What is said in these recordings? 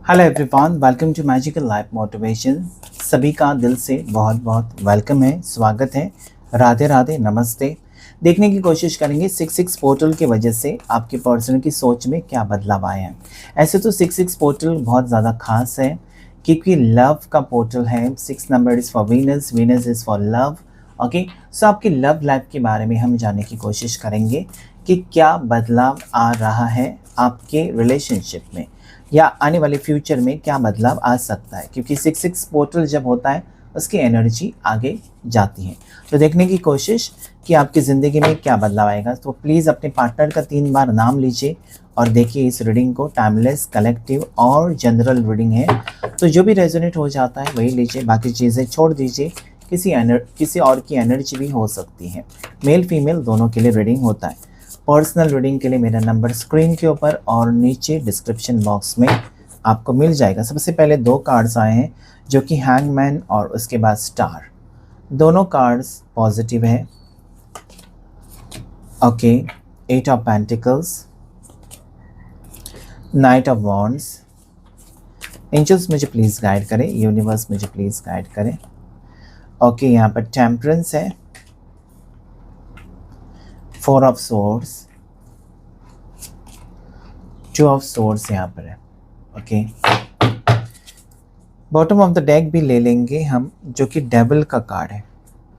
Hello everyone, welcome to magical life motivation. सभी का दिल से बहुत बहुत वेलकम है, स्वागत है। राधे राधे, नमस्ते। देखने की कोशिश करेंगे 66 पोर्टल की वजह से आपके पर्सन की सोच में क्या बदलाव आए हैं। ऐसे तो 66 पोर्टल बहुत ज़्यादा खास है क्योंकि लव का पोर्टल है। 6 number is for Venus, Venus is for love. Okay, so आपकी लव लाइफ के बारे में हम जानने की कोशिश करेंगे कि क्या बदलाव आ रहा है आपके रिलेशनशिप में, या आने वाले फ्यूचर में क्या बदलाव आ सकता है, क्योंकि 66 पोर्टल जब होता है उसकी एनर्जी आगे जाती है। तो देखने की कोशिश कि आपकी ज़िंदगी में क्या बदलाव आएगा। तो प्लीज़ अपने पार्टनर का 3 बार नाम लीजिए और देखिए इस रीडिंग को। टाइमलेस, कलेक्टिव और जनरल रीडिंग है, तो जो भी रेजोनेट हो जाता है वही लीजिए, बाकी चीज़ें छोड़ दीजिए। किसी और की एनर्जी भी हो सकती है। मेल फीमेल दोनों के लिए रीडिंग होता है। पर्सनल रीडिंग के लिए मेरा नंबर स्क्रीन के ऊपर और नीचे डिस्क्रिप्शन बॉक्स में आपको मिल जाएगा। सबसे पहले 2 कार्ड्स आए हैं जो कि हैंगमैन और उसके बाद स्टार। दोनों कार्ड्स पॉजिटिव है। Okay, 8 of pentacles, knight of wands. Angels मुझे प्लीज़ गाइड करें, यूनिवर्स मुझे प्लीज़ गाइड करें। ओके, यहाँ पर टेम्परेंस है, 4 ऑफ सोर्ड्स, 2 ऑफ सोर्ड्स यहाँ पर है। Okay, bottom of the deck भी ले लेंगे हम, जो कि डेविल का कार्ड है।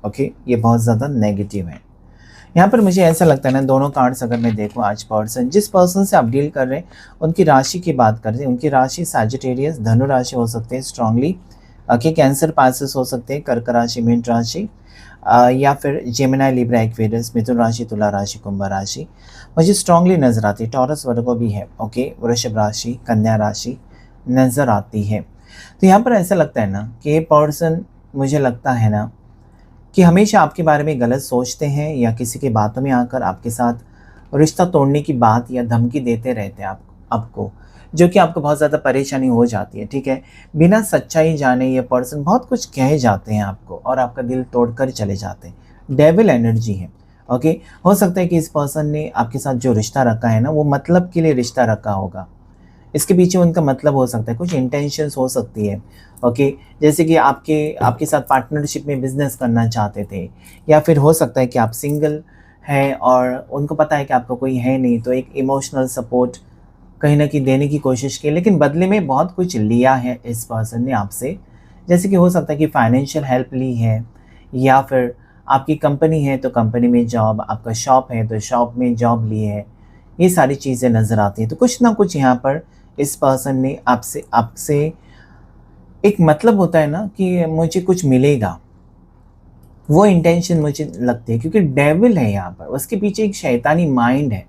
ओके, ये बहुत ज़्यादा नेगेटिव है। यहाँ पर मुझे ऐसा लगता है ना, दोनों कार्ड्स अगर मैं देखूँ, आज जिस पर्सन से आप डील कर रहे हैं उनकी राशि की बात कर रहे हैं। उनकी राशि सैजिटेरियस, धनु राशि हो सकते हैं स्ट्रांगली। ओके, कैंसर पासेस हो सकते हैं, कर्क राशि, मीन राशि, या फिर जेमिनी, लिब्रा, एक्वेरियस, मिथुन राशि, तुला राशि, कुंभ राशि मुझे स्ट्रांगली नज़र आती है। टॉरस, वर्गो भी है। ओके, वृषभ राशि, कन्या राशि नज़र आती है। तो यहाँ पर ऐसा लगता है ना कि ये पर्सन, मुझे लगता है ना कि हमेशा आपके बारे में गलत सोचते हैं, या किसी की बातों में आकर आपके साथ रिश्ता तोड़ने की बात या धमकी देते रहते हैं आपको, जो कि आपको बहुत ज़्यादा परेशानी हो जाती है। ठीक है, बिना सच्चाई जाने ये पर्सन बहुत कुछ कहे जाते हैं आपको और आपका दिल तोड़कर चले जाते हैं। डेविल एनर्जी है। ओके, हो सकता है कि इस पर्सन ने आपके साथ जो रिश्ता रखा है ना, वो मतलब के लिए रिश्ता रखा होगा। इसके पीछे उनका मतलब हो सकता है, कुछ इंटेंशंस हो सकती है। ओके, जैसे कि आपके साथ पार्टनरशिप में बिजनेस करना चाहते थे, या फिर हो सकता है कि आप सिंगल हैं और उनको पता है कि आपका कोई है नहीं, तो एक इमोशनल सपोर्ट कहीं ना कहीं देने की कोशिश की, लेकिन बदले में बहुत कुछ लिया है इस पर्सन ने आपसे। जैसे कि हो सकता है कि फाइनेंशियल हेल्प ली है, या फिर आपकी कंपनी है तो कंपनी में जॉब, आपका शॉप है तो शॉप में जॉब ली है। ये सारी चीज़ें नज़र आती हैं। तो कुछ ना कुछ यहाँ पर इस पर्सन ने आपसे आपसे एक मतलब होता है ना कि मुझे कुछ मिलेगा, वो इंटेंशन मुझे लगती है, क्योंकि डेविल है यहाँ पर, उसके पीछे एक शैतानी माइंड है।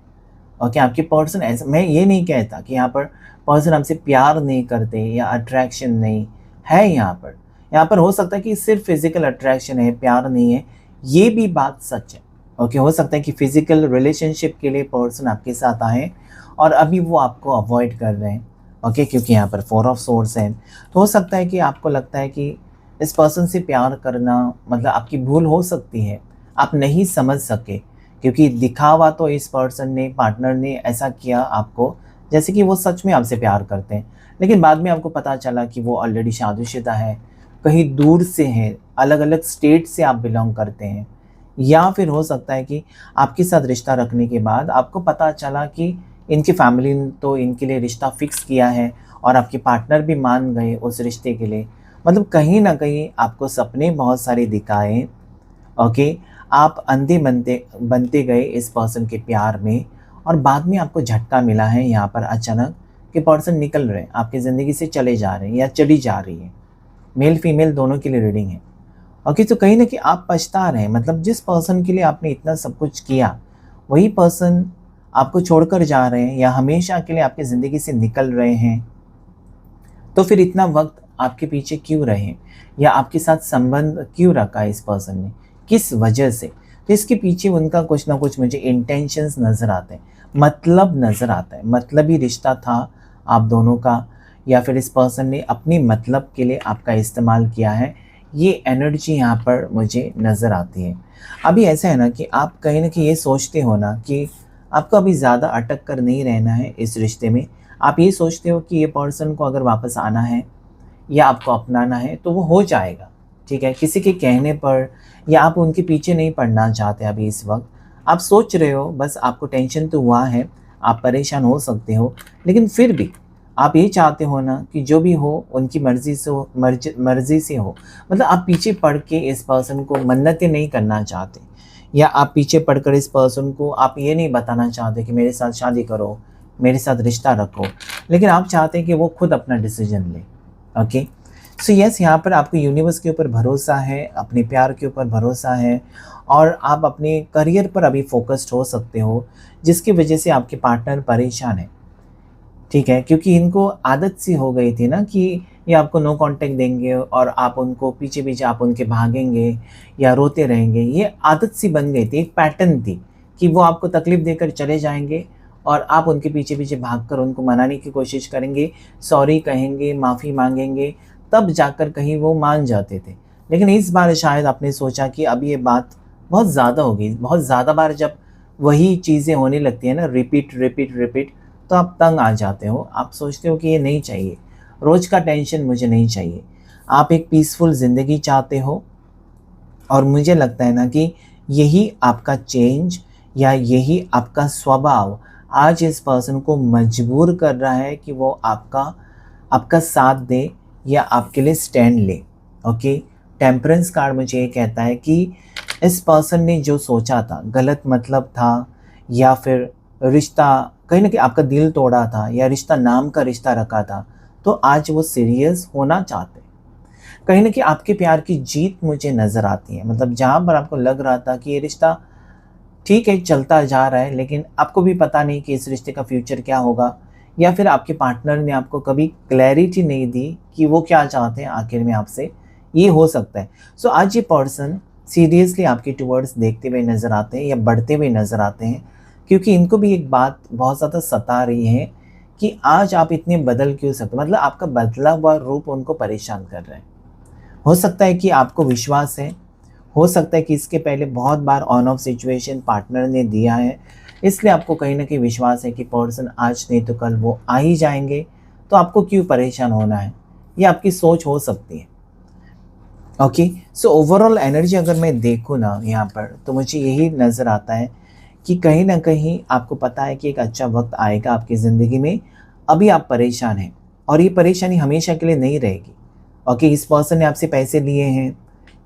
ओके, आपके पर्सन, ऐसा मैं ये नहीं कहता कि यहाँ पर पर्सन आपसे प्यार नहीं करते या अट्रैक्शन नहीं है। यहाँ पर हो सकता है कि सिर्फ फिजिकल अट्रैक्शन है, प्यार नहीं है, ये भी बात सच है। ओके, हो सकता है कि फिजिकल रिलेशनशिप के लिए पर्सन आपके साथ आए और अभी वो आपको अवॉइड कर रहे हैं। ओके, क्योंकि यहाँ पर 4 ऑफ सोर्स है, तो हो सकता है कि आपको लगता है कि इस पर्सन से प्यार करना मतलब आपकी भूल हो सकती है, आप नहीं समझ सके, क्योंकि दिखावा तो इस पर्सन ने, पार्टनर ने ऐसा किया आपको जैसे कि वो सच में आपसे प्यार करते हैं, लेकिन बाद में आपको पता चला कि वो ऑलरेडी शादीशुदा है, कहीं दूर से है, अलग अलग स्टेट से आप बिलोंग करते हैं। या फिर हो सकता है कि आपके साथ रिश्ता रखने के बाद आपको पता चला कि इनकी फैमिली ने तो इनके लिए रिश्ता फिक्स किया है और आपके पार्टनर भी मान गए उस रिश्ते के लिए। मतलब कहीं ना कहीं आपको सपने बहुत सारे दिखाए। ओके, आप अंधे बनते बनते गए इस पर्सन के प्यार में, और बाद में आपको झटका मिला है यहाँ पर अचानक कि पर्सन निकल रहे हैं, आपकी ज़िंदगी से चले जा रहे हैं या चली जा रही है। मेल फीमेल दोनों के लिए रीडिंग है। ओके, तो कहीं ना कहीं आप पछता रहे हैं, मतलब जिस पर्सन के लिए आपने इतना सब कुछ किया, वही पर्सन आपको छोड़कर जा रहे हैं या हमेशा के लिए आपकी ज़िंदगी से निकल रहे हैं। तो फिर इतना वक्त आपके पीछे क्यों रहे, या आपके साथ संबंध क्यों रखा इस पर्सन ने, किस वजह से? तो इसके पीछे उनका कुछ ना कुछ मुझे इंटेंशंस नज़र आते हैं, मतलब नज़र आता है। मतलब ही रिश्ता था आप दोनों का, या फिर इस पर्सन ने अपनी मतलब के लिए आपका इस्तेमाल किया है। ये एनर्जी यहाँ पर मुझे नज़र आती है। अभी ऐसा है ना कि आप कहीं ना कहीं ये सोचते हो ना कि आपको अभी ज़्यादा अटक कर नहीं रहना है इस रिश्ते में, आप ये सोचते हो कि ये पर्सन को अगर वापस आना है या आपको अपनाना है तो वो हो जाएगा, ठीक है। किसी के कहने पर या आप उनके पीछे नहीं पड़ना चाहते अभी इस वक्त। आप सोच रहे हो, बस आपको टेंशन तो हुआ है, आप परेशान हो सकते हो, लेकिन फिर भी आप ये चाहते हो ना कि जो भी हो उनकी मर्ज़ी से हो, मर्ज़ी से हो। मतलब आप पीछे पड़ के इस पर्सन को मन्नतें नहीं करना चाहते, या आप पीछे पड़कर इस पर्सन को आप ये नहीं बताना चाहते कि मेरे साथ शादी करो, मेरे साथ रिश्ता रखो, लेकिन आप चाहते हैं कि वो खुद अपना डिसीजन ले। ओके, सो यस, यहाँ पर आपको यूनिवर्स के ऊपर भरोसा है, अपने प्यार के ऊपर भरोसा है, और आप अपने करियर पर अभी फोकस्ड हो सकते हो, जिसकी वजह से आपके पार्टनर परेशान है, ठीक है। क्योंकि इनको आदत सी हो गई थी ना कि ये आपको नो कांटेक्ट देंगे और आप उनको पीछे पीछे आप उनके भागेंगे या रोते रहेंगे। ये आदत सी बन गई थी, एक पैटर्न थी कि वो आपको तकलीफ़ देकर चले जाएंगे और आप उनके पीछे पीछे भागकर उनको मनाने की कोशिश करेंगे, सॉरी कहेंगे, माफ़ी मांगेंगे, तब जाकर कहीं वो मान जाते थे। लेकिन इस बार शायद आपने सोचा कि अब ये बात बहुत ज़्यादा होगी, बहुत ज़्यादा बार जब वही चीज़ें होने लगती है ना, रिपीट रिपीट रिपीट, तो आप तंग आ जाते हो। आप सोचते हो कि ये नहीं चाहिए, रोज़ का टेंशन मुझे नहीं चाहिए। आप एक पीसफुल ज़िंदगी चाहते हो, और मुझे लगता है ना कि यही आपका चेंज या यही आपका स्वभाव आज इस पर्सन को मजबूर कर रहा है कि वो आपका आपका साथ दे या आपके लिए स्टैंड ले। ओके, टेम्परेंस कार्ड मुझे ये कहता है कि इस पर्सन ने जो सोचा था, गलत मतलब था, या फिर रिश्ता कहीं ना कहीं आपका दिल तोड़ा था, या रिश्ता नाम का रिश्ता रखा था, तो आज वो सीरियस होना चाहते हैं। कहीं ना कहीं आपके प्यार की जीत मुझे नज़र आती है। मतलब जहाँ पर आपको लग रहा था कि ये रिश्ता ठीक है चलता जा रहा है, लेकिन आपको भी पता नहीं कि इस रिश्ते का फ्यूचर क्या होगा, या फिर आपके पार्टनर ने आपको कभी क्लैरिटी नहीं दी कि वो क्या चाहते हैं आखिर में आपसे, ये हो सकता है। सो आज ये पर्सन सीरियसली आपके टुवर्ड्स देखते हुए नज़र आते हैं या बढ़ते हुए नज़र आते हैं, क्योंकि इनको भी एक बात बहुत ज़्यादा सता रही है कि आज आप इतने बदल क्यों सकते, मतलब आपका बदला हुआ रूप उनको परेशान कर रहे हैं। हो सकता है कि आपको विश्वास है, हो सकता है कि इसके पहले बहुत बार ऑन ऑफ सिचुएशन पार्टनर ने दिया है, इसलिए आपको कहीं ना कहीं विश्वास है कि पर्सन आज नहीं तो कल वो आ ही जाएंगे, तो आपको क्यों परेशान होना है, ये आपकी सोच हो सकती है। ओके, सो ओवरऑल एनर्जी अगर मैं देखूँ ना यहाँ पर, तो मुझे यही नज़र आता है कि कहीं ना कहीं आपको पता है कि एक अच्छा वक्त आएगा आपकी ज़िंदगी में। अभी आप परेशान हैं, और ये परेशानी हमेशा के लिए नहीं रहेगी। ओके, इस पर्सन ने आपसे पैसे लिए हैं,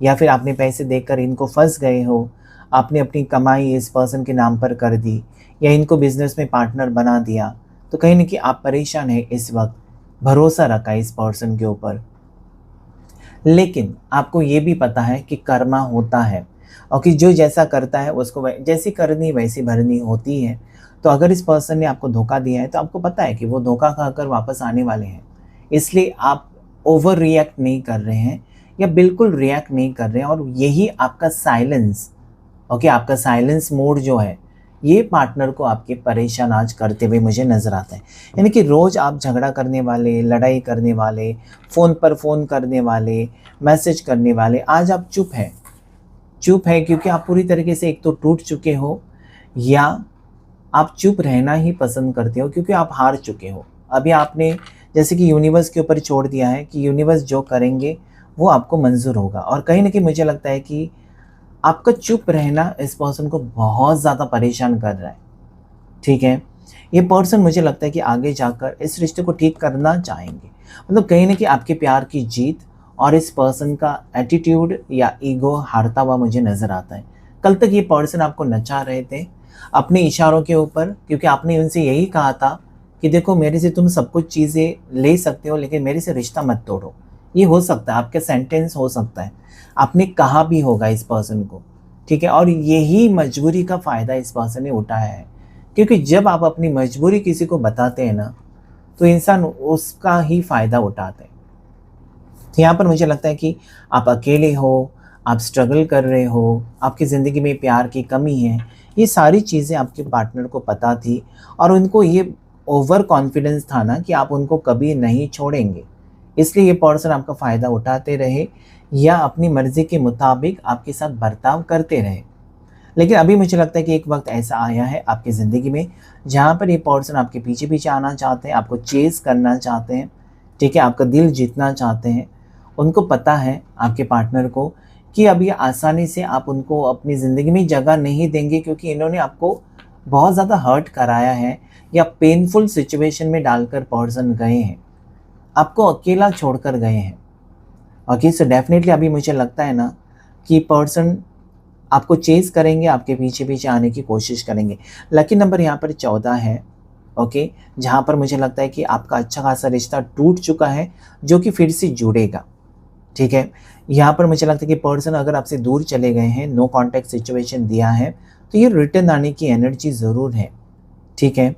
या फिर आपने पैसे देकर इनको फंस गए हो, आपने अपनी कमाई इस पर्सन के नाम पर कर दी, या इनको बिजनेस में पार्टनर बना दिया, तो कहीं ना कहीं आप परेशान हैं इस वक्त, भरोसा रखा है इस पर्सन के ऊपर। लेकिन आपको ये भी पता है कि कर्मा होता है, और कि जो जैसा करता है उसको जैसी करनी वैसी भरनी होती है। तो अगर इस पर्सन ने आपको धोखा दिया है, तो आपको पता है कि वो धोखा खाकर वापस आने वाले हैं, इसलिए आप ओवर रिएक्ट नहीं कर रहे हैं, या बिल्कुल रिएक्ट नहीं कर रहे हैं। और यही आपका साइलेंस, ओके, आपका साइलेंस मोड जो है, ये पार्टनर को आपके परेशान आज करते हुए मुझे नज़र आता है। यानी कि रोज़ आप झगड़ा करने वाले, लड़ाई करने वाले, फ़ोन पर फ़ोन करने वाले, मैसेज करने वाले, आज आप चुप हैं। चुप है क्योंकि आप पूरी तरीके से एक तो टूट चुके हो, या आप चुप रहना ही पसंद करते हो क्योंकि आप हार चुके हो। अभी आपने जैसे कि यूनिवर्स के ऊपर छोड़ दिया है कि यूनिवर्स जो करेंगे वो आपको मंजूर होगा। और कहीं ना कहीं मुझे लगता है कि आपका चुप रहना इस पर्सन को बहुत ज़्यादा परेशान कर रहा है, ठीक है। ये पर्सन मुझे लगता है कि आगे जाकर इस रिश्ते को ठीक करना चाहेंगे। मतलब कहीं ना कहीं आपके प्यार की जीत और इस पर्सन का एटीट्यूड या ईगो हारता हुआ मुझे नज़र आता है। कल तक ये पर्सन आपको नचा रहे थे अपने इशारों के ऊपर, क्योंकि आपने उनसे यही कहा था कि देखो मेरे से तुम सब कुछ चीज़ें ले सकते हो, लेकिन मेरे से रिश्ता मत तोड़ो। ये हो सकता है आपका सेंटेंस हो सकता है, आपने कहा भी होगा इस पर्सन को, ठीक है। और यही मजबूरी का फ़ायदा इस पर्सन ने उठाया है, क्योंकि जब आप अपनी मजबूरी किसी को बताते हैं ना, तो इंसान उसका ही फ़ायदा उठाते हैं। तो यहाँ पर मुझे लगता है कि आप अकेले हो, आप स्ट्रगल कर रहे हो, आपकी ज़िंदगी में प्यार की कमी है, ये सारी चीज़ें आपके पार्टनर को पता थी, और उनको ये ओवर कॉन्फिडेंस था ना कि आप उनको कभी नहीं छोड़ेंगे, इसलिए ये पर्सन आपका फ़ायदा उठाते रहे या अपनी मर्ज़ी के मुताबिक आपके साथ बर्ताव करते रहे। लेकिन अभी मुझे लगता है कि एक वक्त ऐसा आया है आपकी ज़िंदगी में जहाँ पर ये पर्सन आपके पीछे पीछे आना चाहते हैं, आपको चेज़ करना चाहते हैं, ठीक है, आपका दिल जीतना चाहते हैं। उनको पता है आपके पार्टनर को कि अब ये आसानी से आप उनको अपनी ज़िंदगी में जगह नहीं देंगे, क्योंकि इन्होंने आपको बहुत ज़्यादा हर्ट कराया है या पेनफुल सिचुएशन में डालकर पर्सन गए हैं, आपको अकेला छोड़कर गए हैं। ओके, सो डेफिनेटली अभी मुझे लगता है ना कि पर्सन आपको चेज़ करेंगे, आपके पीछे पीछे आने की कोशिश करेंगे। लकी नंबर यहाँ पर 14 है। ओके, जहाँ पर मुझे लगता है कि आपका अच्छा खासा रिश्ता टूट चुका है जो कि फिर से जुड़ेगा, ठीक है। यहाँ पर मुझे लगता है कि पर्सन अगर आपसे दूर चले गए हैं, नो कॉन्टैक्ट सिचुएशन दिया है, तो ये रिटर्न आने की एनर्जी ज़रूर है, ठीक है।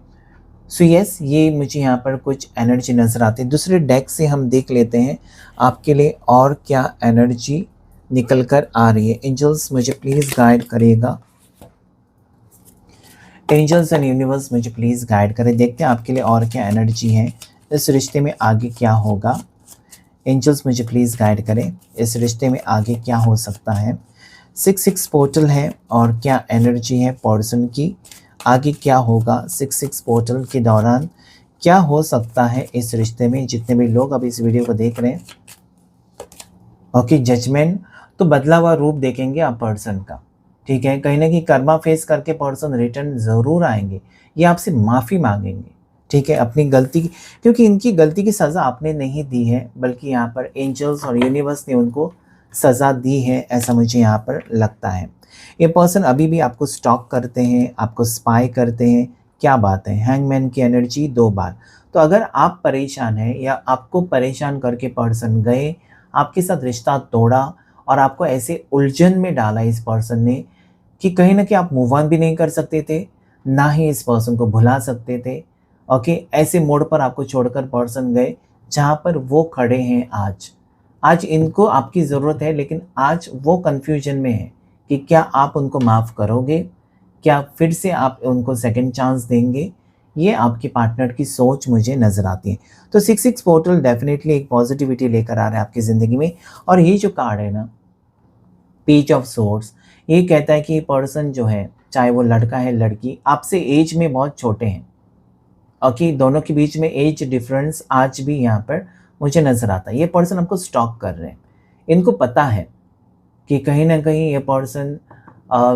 सो यस, ये मुझे यहाँ पर कुछ एनर्जी नज़र आती है। दूसरे डेक से हम देख लेते हैं आपके लिए और क्या एनर्जी निकल कर आ रही है। एंजल्स मुझे प्लीज़ गाइड करिएगा, एंजल्स एंड यूनिवर्स मुझे प्लीज़ गाइड करें। देखते हैं आपके लिए और क्या एनर्जी है, इस रिश्ते में आगे क्या होगा। एंजल्स मुझे प्लीज़ गाइड करें, इस रिश्ते में आगे क्या हो सकता है। 6-6 पोर्टल है और क्या एनर्जी है पर्सन की, आगे क्या होगा 6-6 पोर्टल के दौरान, क्या हो सकता है इस रिश्ते में। जितने भी लोग अभी इस वीडियो को देख रहे हैं, ओके, जजमेंट तो बदला हुआ रूप देखेंगे आप पर्सन का, ठीक है। कहीं ना कहीं कर्मा फेस करके पर्सन रिटर्न ज़रूर आएंगे, ये आपसे माफ़ी मांगेंगे, ठीक है, अपनी गलती की, क्योंकि इनकी गलती की सज़ा आपने नहीं दी है, बल्कि यहाँ पर एंजल्स और यूनिवर्स ने उनको सज़ा दी है, ऐसा मुझे यहाँ पर लगता है। ये पर्सन अभी भी आपको स्टॉक करते हैं, आपको स्पाई करते हैं, क्या बात है। हैंगमैन की एनर्जी 2 बार। तो अगर आप परेशान हैं या आपको परेशान करके पर्सन गए, आपके साथ रिश्ता तोड़ा और आपको ऐसे उलझन में डाला इस पर्सन ने कि कहीं ना कहीं आप मूव ऑन भी नहीं कर सकते थे, ना ही इस पर्सन को भुला सकते थे। ओके, ऐसे मोड़ पर आपको छोड़कर पर्सन गए जहाँ पर वो खड़े हैं आज। आज इनको आपकी ज़रूरत है, लेकिन आज वो कन्फ्यूजन में है कि क्या आप उनको माफ़ करोगे, क्या फिर से आप उनको सेकंड चांस देंगे। ये आपके पार्टनर की सोच मुझे नज़र आती है। तो 6-6 पोर्टल डेफिनेटली एक पॉजिटिविटी लेकर आ रहा है आपकी ज़िंदगी में। और ये जो कार्ड है ना, पेज ऑफ सोर्स, ये कहता है कि ये पर्सन जो है, चाहे वो लड़का है लड़की, आपसे एज में बहुत छोटे हैं। ओके, दोनों के बीच में एज डिफरेंस आज भी यहाँ पर मुझे नज़र आता है। ये पर्सन आपको स्टॉक कर रहे हैं, इनको पता है कि कहीं ना कहीं ये पर्सन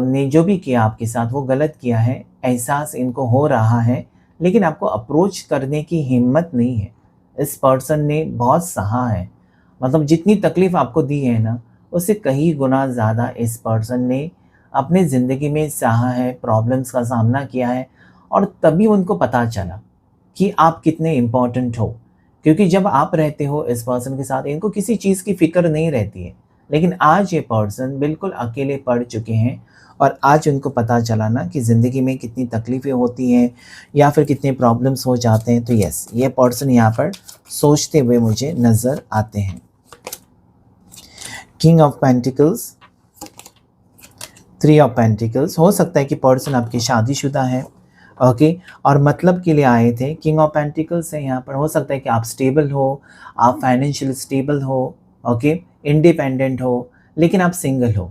ने जो भी किया आपके साथ वो गलत किया है, एहसास इनको हो रहा है, लेकिन आपको अप्रोच करने की हिम्मत नहीं है। इस पर्सन ने बहुत सहा है, मतलब जितनी तकलीफ़ आपको दी है ना, उससे कई गुना ज़्यादा इस पर्सन ने अपनी ज़िंदगी में सहा है, प्रॉब्लम्स का सामना किया है। और तभी उनको पता चला कि आप कितने इम्पोर्टेंट हो, क्योंकि जब आप रहते हो इस पर्सन के साथ, इनको किसी चीज़ की फ़िक्र नहीं रहती है। लेकिन आज ये पर्सन बिल्कुल अकेले पड़ चुके हैं और आज उनको पता चला ना कि ज़िंदगी में कितनी तकलीफ़ें होती हैं या फिर कितने प्रॉब्लम्स हो जाते हैं। तो यस, ये पर्सन यहाँ पर सोचते हुए मुझे नज़र आते हैं। King of pentacles, 3 of pentacles. हो सकता है कि पर्सन आपकी शादीशुदा है, ओके, और मतलब के लिए आए थे। किंग ऑफ पेंटिकल्स है यहाँ पर। हो सकता है कि आप स्टेबल हो, आप फाइनेंशियल स्टेबल हो, ओके, इंडिपेंडेंट हो, लेकिन आप सिंगल हो।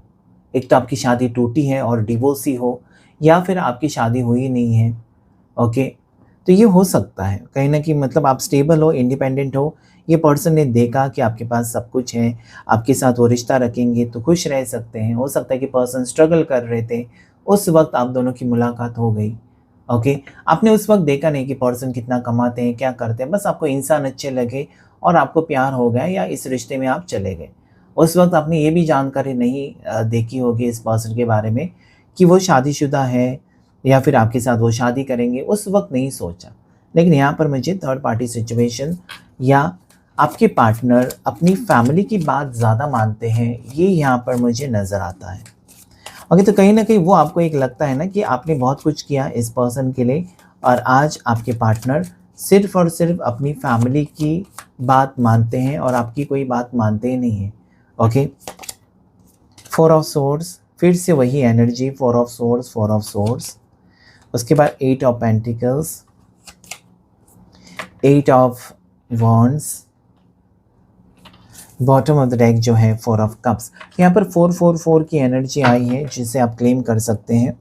एक तो आपकी शादी टूटी है और डिवोर्सी हो, या फिर आपकी शादी हुई नहीं है, ओके। तो ये हो सकता है कहीं ना कहीं, मतलब आप स्टेबल हो, इंडिपेंडेंट हो। ये पर्सन ने देखा कि आपके पास सब कुछ है, आपके साथ वो रिश्ता रखेंगे तो खुश रह सकते हैं। हो सकता है कि पर्सन स्ट्रगल कर रहे थे, उस वक्त आप दोनों की मुलाकात हो गई, ओके। आपने उस वक्त देखा नहीं कि पर्सन कितना कमाते हैं, क्या करते हैं, बस आपको इंसान अच्छे लगे और आपको प्यार हो गया या इस रिश्ते में आप चले गए। उस वक्त आपने ये भी जानकारी नहीं देखी होगी इस पर्सन के बारे में कि वो शादीशुदा है या फिर आपके साथ वो शादी करेंगे, उस वक्त नहीं सोचा। लेकिन यहाँ पर मुझे थर्ड पार्टी सिचुएशन या आपके पार्टनर अपनी फैमिली की बात ज़्यादा मानते हैं, ये यहाँ पर मुझे नज़र आता है। ओके, तो कहीं ना कहीं वो आपको एक लगता है ना कि आपने बहुत कुछ किया इस पर्सन के लिए, और आज आपके पार्टनर सिर्फ और सिर्फ अपनी फैमिली की बात मानते हैं और आपकी कोई बात मानते ही नहीं है। ओके, 4 ऑफ सोर्ड्स, फिर से वही energy, 4 of swords, 4 of swords. उसके बाद 8 of pentacles, 8 of wands, bottom of the deck जो है 4 ऑफ कप्स। यहाँ पर 444 की एनर्जी आई है जिसे आप क्लेम कर सकते हैं।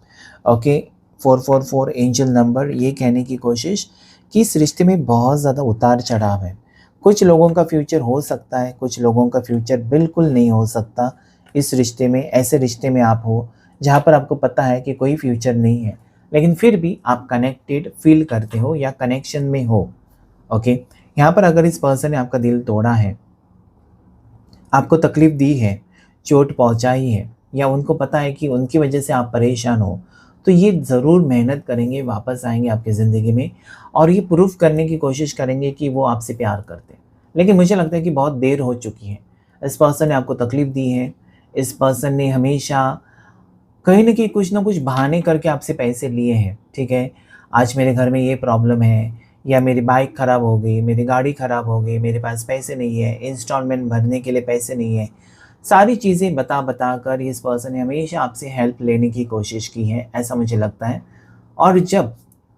ओके, 444 एंजल नंबर, ये कहने की कोशिश कि इस रिश्ते में बहुत ज़्यादा उतार चढ़ाव है। कुछ लोगों का फ्यूचर हो सकता है, कुछ लोगों का फ्यूचर बिल्कुल नहीं हो सकता। इस रिश्ते में, ऐसे रिश्ते में आप हो जहाँ पर आपको पता है कि कोई फ्यूचर नहीं है, लेकिन फिर भी आप कनेक्टेड फील करते हो या कनेक्शन में हो। ओके, यहाँ पर अगर इस पर्सन ने आपका दिल तोड़ा है, आपको तकलीफ़ दी है, चोट पहुँचाई है, या उनको पता है कि उनकी वजह से आप परेशान हो, तो ये ज़रूर मेहनत करेंगे, वापस आएँगे आपकी ज़िंदगी में और ये प्रूफ़ करने की कोशिश करेंगे कि वो आपसे प्यार करते हैं। लेकिन मुझे लगता है कि बहुत देर हो चुकी है। इस पर्सन ने आपको तकलीफ़ दी है, इस पर्सन ने हमेशा कहीं न कहीं कुछ न कुछ बहाने करके आपसे पैसे लिए हैं, ठीक है? आज मेरे घर में ये प्रॉब्लम है, या मेरी बाइक ख़राब हो गई, मेरी गाड़ी ख़राब हो गई, मेरे पास पैसे नहीं है, इंस्टॉलमेंट भरने के लिए पैसे नहीं है। सारी चीज़ें बता-बता कर इस पर्सन ने हमेशा आपसे हेल्प लेने की कोशिश की है, ऐसा मुझे लगता है। और जब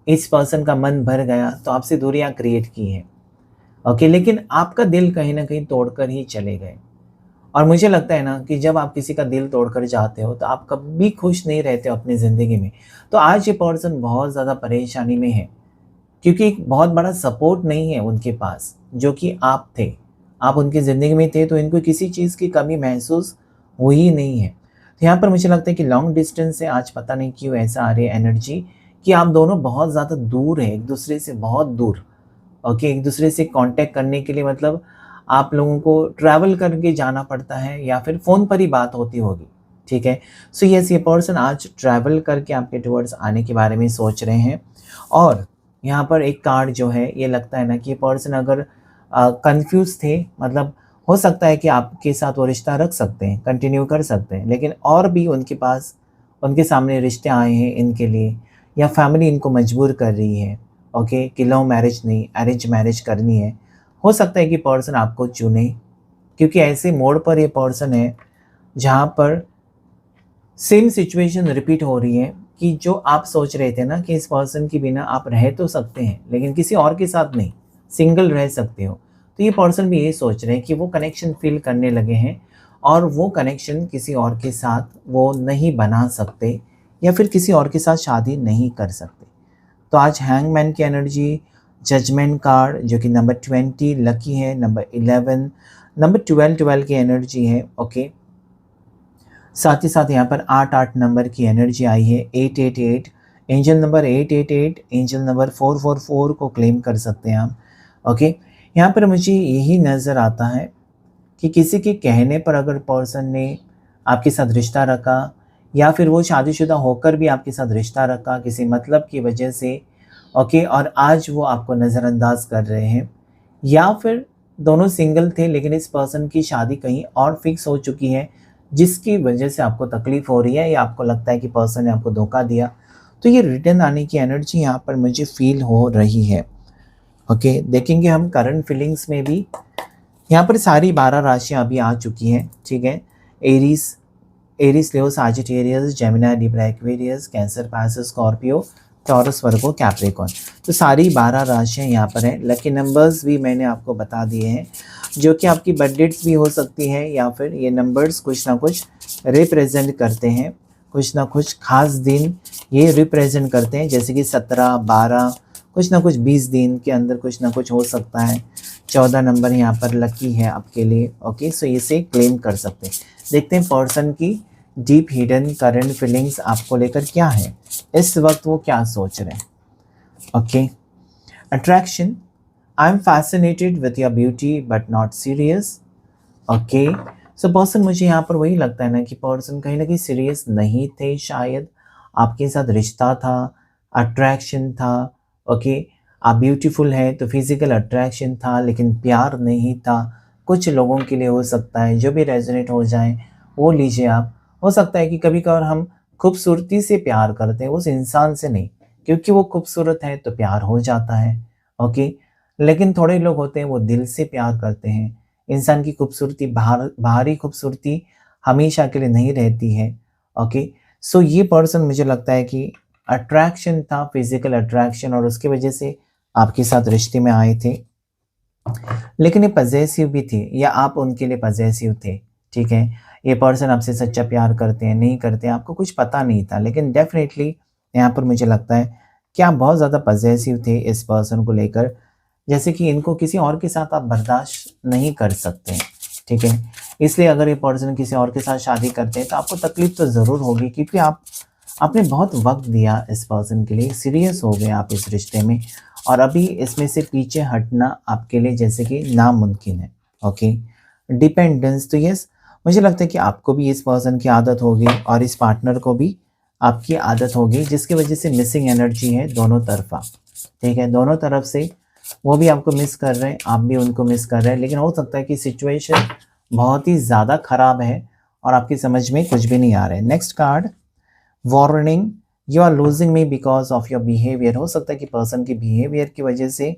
इस पर्सन का मन भर गया तो आपसे दूरियाँ क्रिएट की हैं। ओके, लेकिन आपका दिल कहीं न कहीं तोड़कर ही चले गए। और मुझे लगता है ना कि जब आप किसी का दिल तोड़कर जाते हो तो आप कभी खुश नहीं रहते हो अपनी ज़िंदगी में। तो आज ये पर्सन बहुत ज़्यादा परेशानी में है, क्योंकि एक बहुत बड़ा सपोर्ट नहीं है उनके पास, जो कि आप थे। आप उनकी ज़िंदगी में थे तो इनको किसी चीज़ की कमी महसूस हुई नहीं है। तो यहाँ पर मुझे लगता है कि लॉन्ग डिस्टेंस से आज पता नहीं क्यों ऐसा आ रही है एनर्जी कि आप दोनों बहुत ज़्यादा दूर हैं, एक-दूसरे से बहुत दूर। ओके, एक-दूसरे से कॉन्टैक्ट करने के लिए मतलब आप लोगों को ट्रैवल करके जाना पड़ता है या फिर फ़ोन पर ही बात होती होगी, ठीक है? सो येस, ये पर्सन आज ट्रैवल करके आपके टुवर्ड्स आने के बारे में सोच रहे हैं। और यहाँ पर एक कार्ड जो है, ये लगता है ना कि ये पर्सन अगर कन्फ्यूज़ थे, मतलब हो सकता है कि आपके साथ वो रिश्ता रख सकते हैं, कंटिन्यू कर सकते हैं, लेकिन और भी उनके पास, उनके सामने रिश्ते आए हैं इनके लिए, या फैमिली इनको मजबूर कर रही है, ओके, कि लव मैरिज नहीं, अरेंज मैरिज करनी है। हो सकता है कि पर्सन आपको चुने, क्योंकि ऐसे मोड़ पर ये पर्सन है जहाँ पर सेम सिचुएशन रिपीट हो रही है कि जो आप सोच रहे थे ना कि इस पर्सन के बिना आप रह तो सकते हैं, लेकिन किसी और के साथ नहीं, सिंगल रह सकते हो। तो ये पर्सन भी ये सोच रहे हैं कि वो कनेक्शन फ़ील करने लगे हैं और वो कनेक्शन किसी और के साथ वो नहीं बना सकते, या फिर किसी और के साथ शादी नहीं कर सकते। तो आज हैंगमैन की एनर्जी, जजमेंट कार्ड जो कि नंबर 20 लकी है, नंबर 11, नंबर 12 की एनर्जी है। ओके, साथ ही साथ यहाँ पर 8 नंबर की एनर्जी आई है, 888, एंजल नंबर 888, एंजल नंबर 444 को क्लेम कर सकते हैं आप। ओके, यहाँ पर मुझे यही नज़र आता है कि किसी के कहने पर अगर पर्सन ने आपके साथ रिश्ता रखा, या फिर वो शादीशुदा होकर भी आपके साथ रिश्ता रखा किसी मतलब की वजह से, ओके, और आज वो आपको नज़रअंदाज कर रहे हैं, या फिर दोनों सिंगल थे लेकिन इस पर्सन की शादी कहीं और फिक्स हो चुकी है, जिसकी वजह से आपको तकलीफ़ हो रही है या आपको लगता है कि पर्सन ने आपको धोखा दिया। तो ये रिटर्न आने की एनर्जी यहाँ पर मुझे फ़ील हो रही है। ओके, देखेंगे हम करंट फीलिंग्स में भी। यहाँ पर सारी 12 राशियाँ अभी आ चुकी हैं, ठीक है? Aries, Leo, Sagittarius, Gemini, Libra, Aquarius, Cancer, Pisces, Scorpio, Taurus, Virgo, Capricorn. तो सारी 12 राशियाँ यहाँ पर हैं। लकी नंबर्स भी मैंने आपको बता दिए हैं, जो कि आपकी बर्थ डेट्स भी हो सकती हैं, या फिर ये नंबर्स कुछ ना कुछ रिप्रेजेंट करते हैं, कुछ ना कुछ ख़ास दिन ये रिप्रेजेंट करते हैं, जैसे कि 17, 12, कुछ ना कुछ 20 दिन के अंदर कुछ ना कुछ हो सकता है। 14 नंबर यहाँ पर लकी है आपके लिए। ओके, सो इसे क्लेम कर सकते हैं। देखते हैं पर्सन की डीप हिडन करंट फीलिंग्स आपको लेकर क्या है, इस वक्त वो क्या सोच रहे हैं। Okay, attraction, I am fascinated with your beauty but not serious. Okay, so person, मुझे यहाँ पर वही लगता है ना कि पर्सन कहीं ना कहीं सीरियस नहीं थे शायद, आपके साथ रिश्ता था, अट्रैक्शन था। ओके, आप ब्यूटीफुल हैं तो फिजिकल अट्रैक्शन था, लेकिन प्यार नहीं था। कुछ लोगों के लिए हो सकता है, जो भी रेजोनेट हो जाए वो लीजिए आप। हो सकता है कि कभी कभार हम खूबसूरती से प्यार करते हैं, उस इंसान से नहीं, क्योंकि वो खूबसूरत है तो प्यार हो जाता है। ओके, लेकिन थोड़े लोग होते हैं वो दिल से प्यार करते हैं। इंसान की खूबसूरती, बाहरी खूबसूरती हमेशा के लिए नहीं रहती है। ओके, सो ये पर्सन मुझे लगता है कि अट्रैक्शन था, फिजिकल अट्रैक्शन, और उसकी वजह से आपके साथ रिश्ते में आए थे। लेकिन ये पजेसिव भी थी या आप उनके लिए पजेसिव थे, ठीक है। ये पर्सन आपसे सच्चा प्यार करते हैं, नहीं करते हैं, आपको कुछ पता नहीं था। लेकिन डेफ़िनेटली यहाँ पर मुझे लगता है कि आप बहुत ज़्यादा पजेसिव थे इस पर्सन को लेकर, जैसे कि इनको किसी और के साथ आप बर्दाश्त नहीं कर सकते हैं, ठीक है। इसलिए अगर ये पर्सन किसी और के साथ शादी करते हैं तो आपको तकलीफ़ तो ज़रूर होगी, क्योंकि आपने बहुत वक़्त दिया इस पर्सन के लिए, सीरियस हो गए आप इस रिश्ते में, और अभी इसमें से पीछे हटना आपके लिए जैसे कि नामुमकिन है, ओके। डिपेंडेंस तो यस, मुझे लगता है कि आपको भी इस पर्सन की आदत होगी और इस पार्टनर को भी आपकी आदत होगी, जिसकी वजह से मिसिंग एनर्जी है दोनों तरफ़ा, ठीक है। दोनों तरफ से वो भी आपको मिस कर रहे हैं, आप भी उनको मिस कर रहे हैं, लेकिन हो सकता है कि सिचुएशन बहुत ही ज़्यादा ख़राब है और आपकी समझ में कुछ भी नहीं आ रहा है। Next card, warning, you are losing me because of your behaviour. हो सकता है कि पर्सन के बिहेवियर की वजह से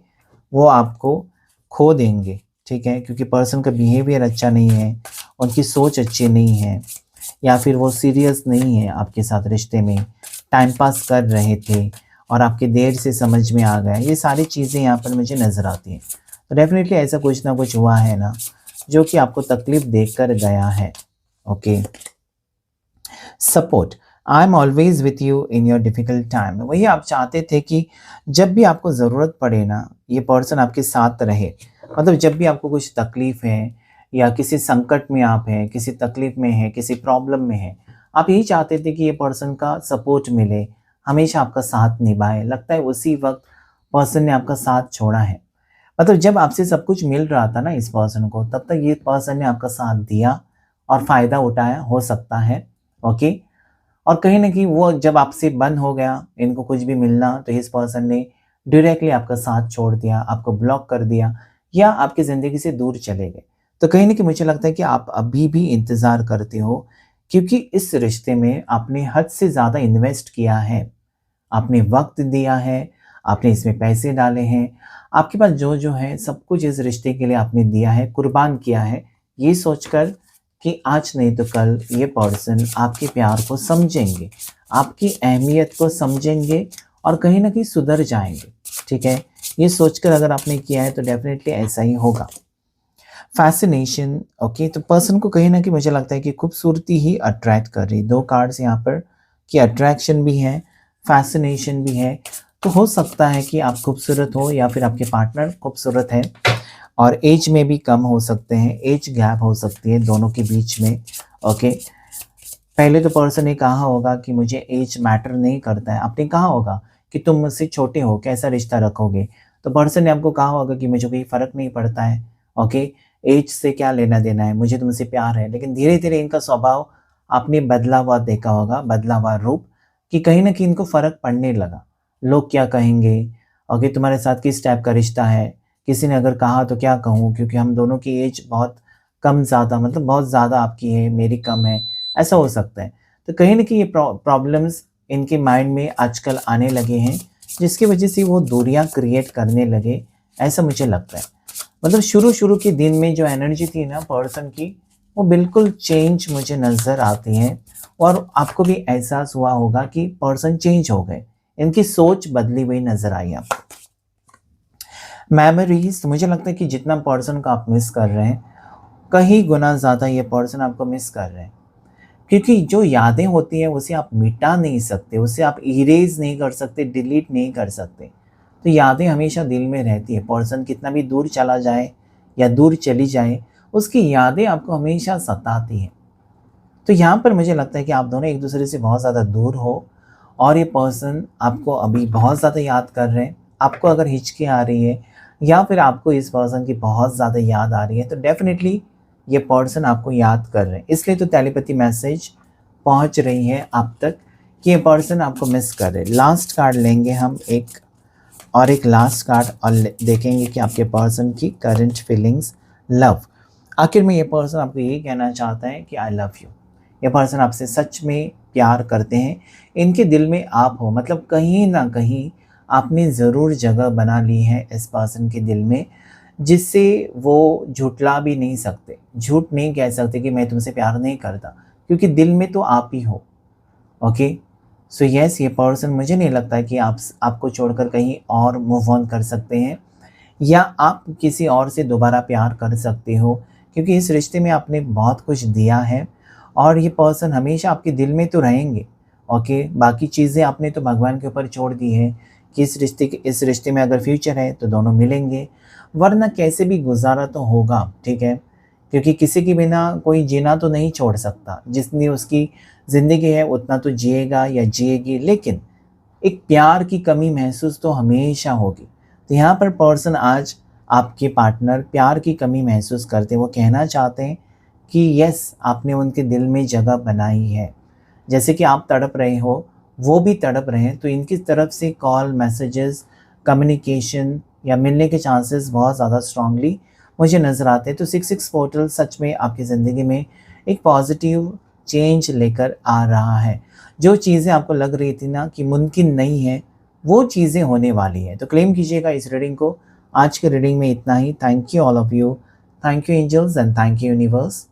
वो आपको खो देंगे, ठीक है, क्योंकि पर्सन का बिहेवियर अच्छा नहीं है, उनकी सोच अच्छी नहीं है, या फिर वो सीरियस नहीं है आपके साथ रिश्ते में, टाइम पास कर रहे थे और आपके देर से समझ में आ गया। ये सारी चीज़ें यहाँ पर मुझे नज़र आती हैं। तो डेफ़िनेटली ऐसा कुछ ना कुछ हुआ है ना, जो कि आपको तकलीफ़ देकर गया है, okay. Support, I am always with you in your difficult time. वही आप चाहते थे कि जब भी आपको ज़रूरत पड़े ना, ये पर्सन आपके साथ रहे। मतलब जब भी आपको कुछ तकलीफ़ है या किसी संकट में आप हैं, किसी तकलीफ़ में हैं, किसी प्रॉब्लम में हैं, आप यही चाहते थे कि ये पर्सन का सपोर्ट मिले, हमेशा आपका साथ निभाए। लगता है उसी वक़्त पर्सन ने आपका साथ छोड़ा है। मतलब जब आपसे सब कुछ मिल रहा था ना इस पर्सन को, तब तक ये पर्सन ने आपका साथ दिया और फ़ायदा उठाया, हो सकता है, ओके। और कहीं न कहीं वो जब आपसे बंद हो गया, इनको कुछ भी मिलना, तो इस पर्सन ने डायरेक्टली आपका साथ छोड़ दिया, आपको ब्लॉक कर दिया या आपकी ज़िंदगी से दूर चले गए। तो कहीं न कहीं मुझे लगता है कि आप अभी भी इंतज़ार करते हो, क्योंकि इस रिश्ते में आपने हद से ज़्यादा इन्वेस्ट किया है। आपने वक़्त दिया है, आपने इसमें पैसे डाले हैं, आपके पास जो-जो है सब कुछ इस रिश्ते के लिए आपने दिया है, कुर्बान किया है, ये सोचकर कि आज नहीं तो कल ये पर्सन आपके प्यार को समझेंगे, आपकी अहमियत को समझेंगे और कहीं न कहीं सुधर जाएँगे, ठीक है? ये सोचकर अगर आपने किया है तो डेफ़िनेटली ऐसा ही होगा। फ़ैसिनेशन, ओके, तो पर्सन को कहीं न कहीं मुझे लगता है कि खूबसूरती ही अट्रैक्ट कर रही है। 2 कार्ड्स यहाँ पर कि अट्रैक्शन भी है, फ़ैसिनेशन भी है। तो हो सकता है कि आप खूबसूरत हो या फिर आपके पार्टनर खूबसूरत है, और ऐज में भी कम हो सकते हैं, ऐज गैप हो सकती है दोनों के बीच में, ओके। पहले तो पर्सन ने कहा होगा कि मुझे ऐज मैटर नहीं करता है, आपने कहा होगा कि तुम मुझसे छोटे हो, कैसा रिश्ता रखोगे? तो पर्सन ने आपको कहा होगा कि मुझे कोई फ़र्क नहीं पड़ता है, ओके, ऐज से क्या लेना-देना है, मुझे तुमसे प्यार है। लेकिन धीरे-धीरे इनका स्वभाव आपने बदला हुआ देखा होगा, बदला हुआ रूप, कि कहीं न कहीं इनको फ़र्क पड़ने लगा। लोग क्या कहेंगे? ओके, तुम्हारे साथ किस टाइप का रिश्ता है? किसी ने अगर कहा तो क्या कहूँ, क्योंकि हम दोनों की ऐज बहुत कम-ज़्यादा, मतलब बहुत ज़्यादा आपकी है, मेरी कम है, ऐसा हो सकता है। तो कहीं न कहीं ये प्रॉब्लम्स इनके माइंड में आजकल आने लगे हैं, जिसकी वजह से वो दूरियाँ क्रिएट करने लगे, ऐसा मुझे लगता है। मतलब शुरू-शुरू के दिन में जो एनर्जी थी ना पर्सन की, वो बिल्कुल चेंज मुझे नज़र आती है, और आपको भी एहसास हुआ होगा कि पर्सन चेंज हो गए, इनकी सोच बदली हुई नज़र आई आपको। मेमोरीज़, तो मुझे लगता है कि जितना पर्सन को आप मिस कर रहे हैं, कहीं गुना ज़्यादा ये पर्सन आपको मिस कर रहे हैं। क्योंकि जो यादें होती हैं उसे आप मिटा नहीं सकते, उसे आप इरेज़ नहीं कर सकते, डिलीट नहीं कर सकते। तो यादें हमेशा दिल में रहती हैं, पर्सन कितना भी दूर चला जाए या दूर चली जाए, उसकी यादें आपको हमेशा सताती हैं। तो यहाँ पर मुझे लगता है कि आप दोनों एक-दूसरे से बहुत ज़्यादा दूर हो, और ये पर्सन आपको अभी बहुत ज़्यादा याद कर रहे हैं। आपको अगर हिचकी आ रही है या फिर आपको इस पर्सन की बहुत ज़्यादा याद आ रही है, तो डेफ़िनेटली ये पर्सन आपको याद कर रहे हैं। इसलिए तो टेलीपैथी मैसेज पहुँच रही है आप तक कि ये पर्सन आपको मिस कर रहे हैं। लास्ट कार्ड लेंगे हम एक, और एक लास्ट कार्ड और देखेंगे कि आपके पर्सन की करंट फीलिंग्स, लव। आखिर में ये पर्सन आपको यही कहना चाहता है कि आई लव यू। ये पर्सन आपसे सच में प्यार करते हैं, इनके दिल में आप हो, मतलब कहीं ना कहीं आपने ज़रूर जगह बना ली है इस पर्सन के दिल में, जिससे वो झुठला भी नहीं सकते, झूठ नहीं कह सकते कि मैं तुमसे प्यार नहीं करता, क्योंकि दिल में तो आप ही हो, ओके। सो यस, ये पर्सन मुझे नहीं लगता कि आपको छोड़कर कहीं और मूव ऑन कर सकते हैं। या आप किसी और से दोबारा प्यार कर सकते हो, क्योंकि इस रिश्ते में आपने बहुत कुछ दिया है और ये पर्सन हमेशा आपके दिल में तो रहेंगे। ओके, बाकी चीज़ें आपने तो भगवान के ऊपर छोड़ दी है कि इस रिश्ते में अगर फ्यूचर है तो दोनों मिलेंगे, वरना कैसे भी गुजारा तो होगा, ठीक है। क्योंकि किसी के बिना कोई जीना तो नहीं छोड़ सकता, जितनी उसकी ज़िंदगी है उतना तो जिएगा या जिएगी, लेकिन एक प्यार की कमी महसूस तो हमेशा होगी। तो यहाँ पर पर्सन आज आपके पार्टनर प्यार की कमी महसूस करते हैं, वो कहना चाहते हैं कि यस, आपने उनके दिल में जगह बनाई है। जैसे कि आप तड़प रहे हो, वो भी तड़प रहे हैं, तो इनकी तरफ से कॉल, मैसेजेस, कम्युनिकेशन या मिलने के चांसेस बहुत ज़्यादा स्ट्रांगली मुझे नज़र आते हैं। तो 66 पोर्टल सच में आपकी ज़िंदगी में एक पॉजिटिव चेंज लेकर आ रहा है। जो चीज़ें आपको लग रही थी ना कि मुमकिन नहीं है, वो चीज़ें होने वाली हैं। तो क्लेम कीजिएगा इस रीडिंग को। आज के रीडिंग में इतना ही। Thank you all of you. Thank you angels and thank you universe.